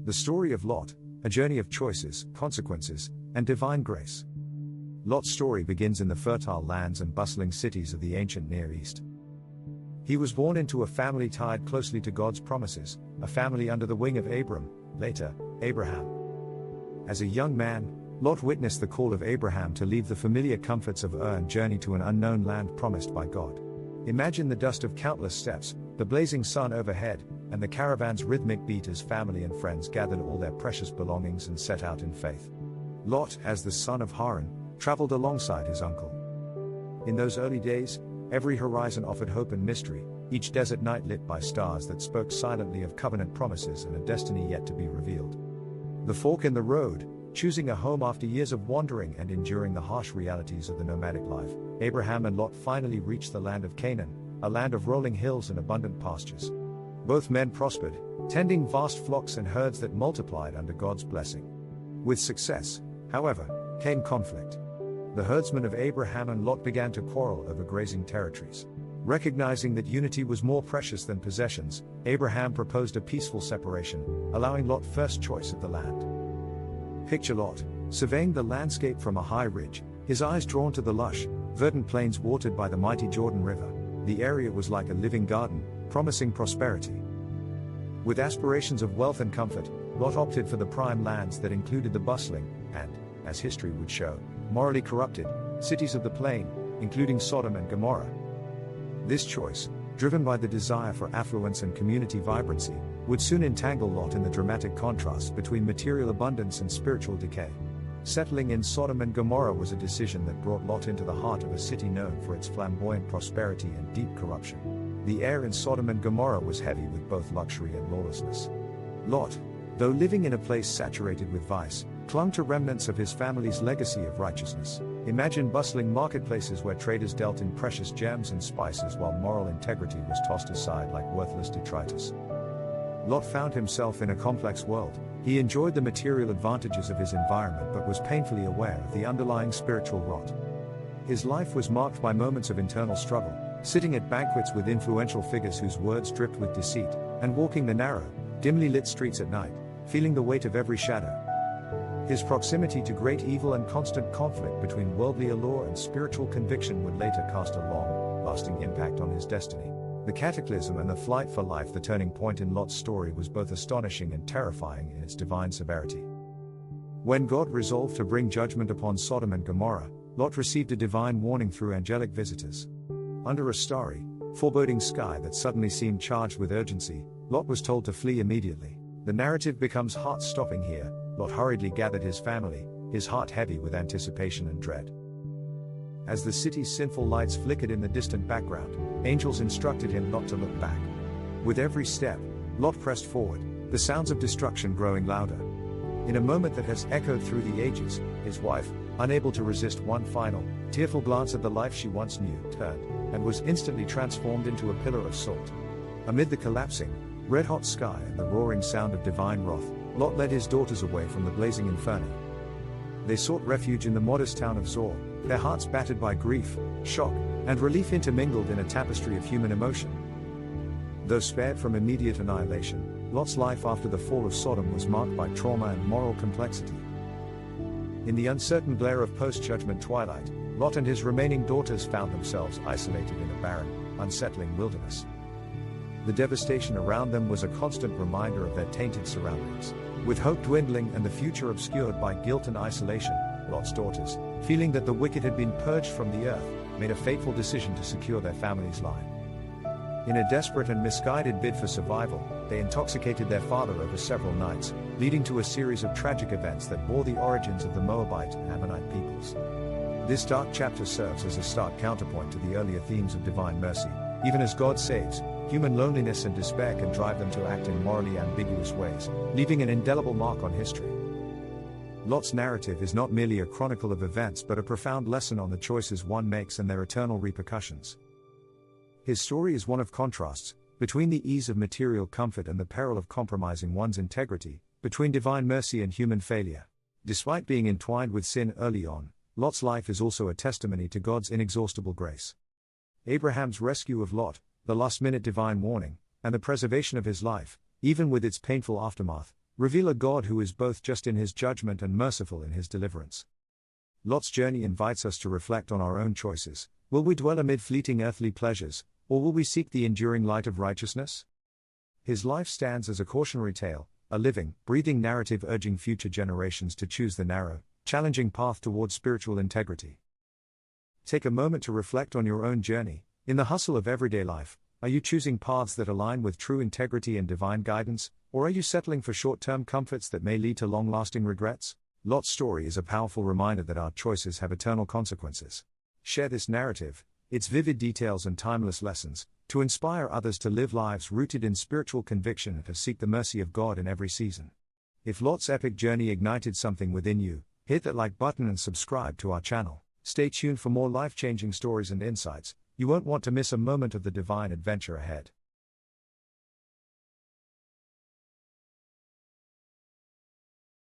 The story of Lot, a journey of choices, consequences, and divine grace. Lot's story begins in the fertile lands and bustling cities of the ancient Near East. He was born into a family tied closely to God's promises, a family under the wing of Abram, later, Abraham. As a young man, Lot witnessed the call of Abraham to leave the familiar comforts of Ur and journey to an unknown land promised by God. Imagine the dust of countless steps, the blazing sun overhead, and the caravan's rhythmic beat as family and friends gathered all their precious belongings and set out in faith. Lot, as the son of Haran, traveled alongside his uncle. In those early days, every horizon offered hope and mystery, each desert night lit by stars that spoke silently of covenant promises and a destiny yet to be revealed. The fork in the road, choosing a home after years of wandering and enduring the harsh realities of the nomadic life, Abraham and Lot finally reached the land of Canaan, a land of rolling hills and abundant pastures. Both men prospered, tending vast flocks and herds that multiplied under God's blessing. With success, however, came conflict. The herdsmen of Abraham and Lot began to quarrel over grazing territories. Recognizing that unity was more precious than possessions, Abraham proposed a peaceful separation, allowing Lot first choice of the land. Picture Lot, surveying the landscape from a high ridge, his eyes drawn to the lush, verdant plains watered by the mighty Jordan River. The area was like a living garden, promising prosperity. With aspirations of wealth and comfort, Lot opted for the prime lands that included the bustling, and, as history would show, morally corrupted, cities of the plain, including Sodom and Gomorrah. This choice, driven by the desire for affluence and community vibrancy, would soon entangle Lot in the dramatic contrasts between material abundance and spiritual decay. Settling in Sodom and Gomorrah was a decision that brought Lot into the heart of a city known for its flamboyant prosperity and deep corruption. The air in Sodom and Gomorrah was heavy with both luxury and lawlessness. Lot, though living in a place saturated with vice, clung to remnants of his family's legacy of righteousness. Imagine bustling marketplaces where traders dealt in precious gems and spices while moral integrity was tossed aside like worthless detritus. Lot found himself in a complex world. He enjoyed the material advantages of his environment but was painfully aware of the underlying spiritual rot. His life was marked by moments of internal struggle, sitting at banquets with influential figures whose words dripped with deceit, and walking the narrow, dimly lit streets at night, feeling the weight of every shadow. His proximity to great evil and constant conflict between worldly allure and spiritual conviction would later cast a long-lasting impact on his destiny. The Cataclysm and the flight for life. The turning point in Lot's story was both astonishing and terrifying in its divine severity. When God resolved to bring judgment upon Sodom and Gomorrah, Lot received a divine warning through angelic visitors. Under a starry, foreboding sky that suddenly seemed charged with urgency, Lot was told to flee immediately. The narrative becomes heart-stopping here. Lot hurriedly gathered his family, his heart heavy with anticipation and dread. As the city's sinful lights flickered in the distant background, angels instructed him not to look back. With every step, Lot pressed forward, the sounds of destruction growing louder. In a moment that has echoed through the ages, his wife, unable to resist one final, tearful glance at the life she once knew, turned, and was instantly transformed into a pillar of salt. Amid the collapsing, red-hot sky and the roaring sound of divine wrath, Lot led his daughters away from the blazing inferno. They sought refuge in the modest town of Zor, their hearts battered by grief, shock, and relief intermingled in a tapestry of human emotion. Though spared from immediate annihilation, Lot's life after the fall of Sodom was marked by trauma and moral complexity. In the uncertain glare of post-judgment twilight, Lot and his remaining daughters found themselves isolated in a barren, unsettling wilderness. The devastation around them was a constant reminder of their tainted surroundings. With hope dwindling and the future obscured by guilt and isolation, Lot's daughters, feeling that the wicked had been purged from the earth, made a fateful decision to secure their family's line. In a desperate and misguided bid for survival, they intoxicated their father over several nights, leading to a series of tragic events that bore the origins of the Moabite and Ammonite peoples. This dark chapter serves as a stark counterpoint to the earlier themes of divine mercy. Even as God saves, human loneliness and despair can drive them to act in morally ambiguous ways, leaving an indelible mark on history. Lot's narrative is not merely a chronicle of events but a profound lesson on the choices one makes and their eternal repercussions. His story is one of contrasts, between the ease of material comfort and the peril of compromising one's integrity, between divine mercy and human failure. Despite being entwined with sin early on, Lot's life is also a testimony to God's inexhaustible grace. Abraham's rescue of Lot, the last-minute divine warning, and the preservation of his life, even with its painful aftermath, reveal a God who is both just in his judgment and merciful in his deliverance. Lot's journey invites us to reflect on our own choices. Will we dwell amid fleeting earthly pleasures, or will we seek the enduring light of righteousness? His life stands as a cautionary tale, a living, breathing narrative urging future generations to choose the narrow, challenging path towards spiritual integrity. Take a moment to reflect on your own journey. In the hustle of everyday life, are you choosing paths that align with true integrity and divine guidance, or are you settling for short-term comforts that may lead to long-lasting regrets? Lot's story is a powerful reminder that our choices have eternal consequences. Share this narrative, its vivid details and timeless lessons, to inspire others to live lives rooted in spiritual conviction and to seek the mercy of God in every season. If Lot's epic journey ignited something within you, hit that like button and subscribe to our channel. Stay tuned for more life-changing stories and insights. You won't want to miss a moment of the divine adventure ahead.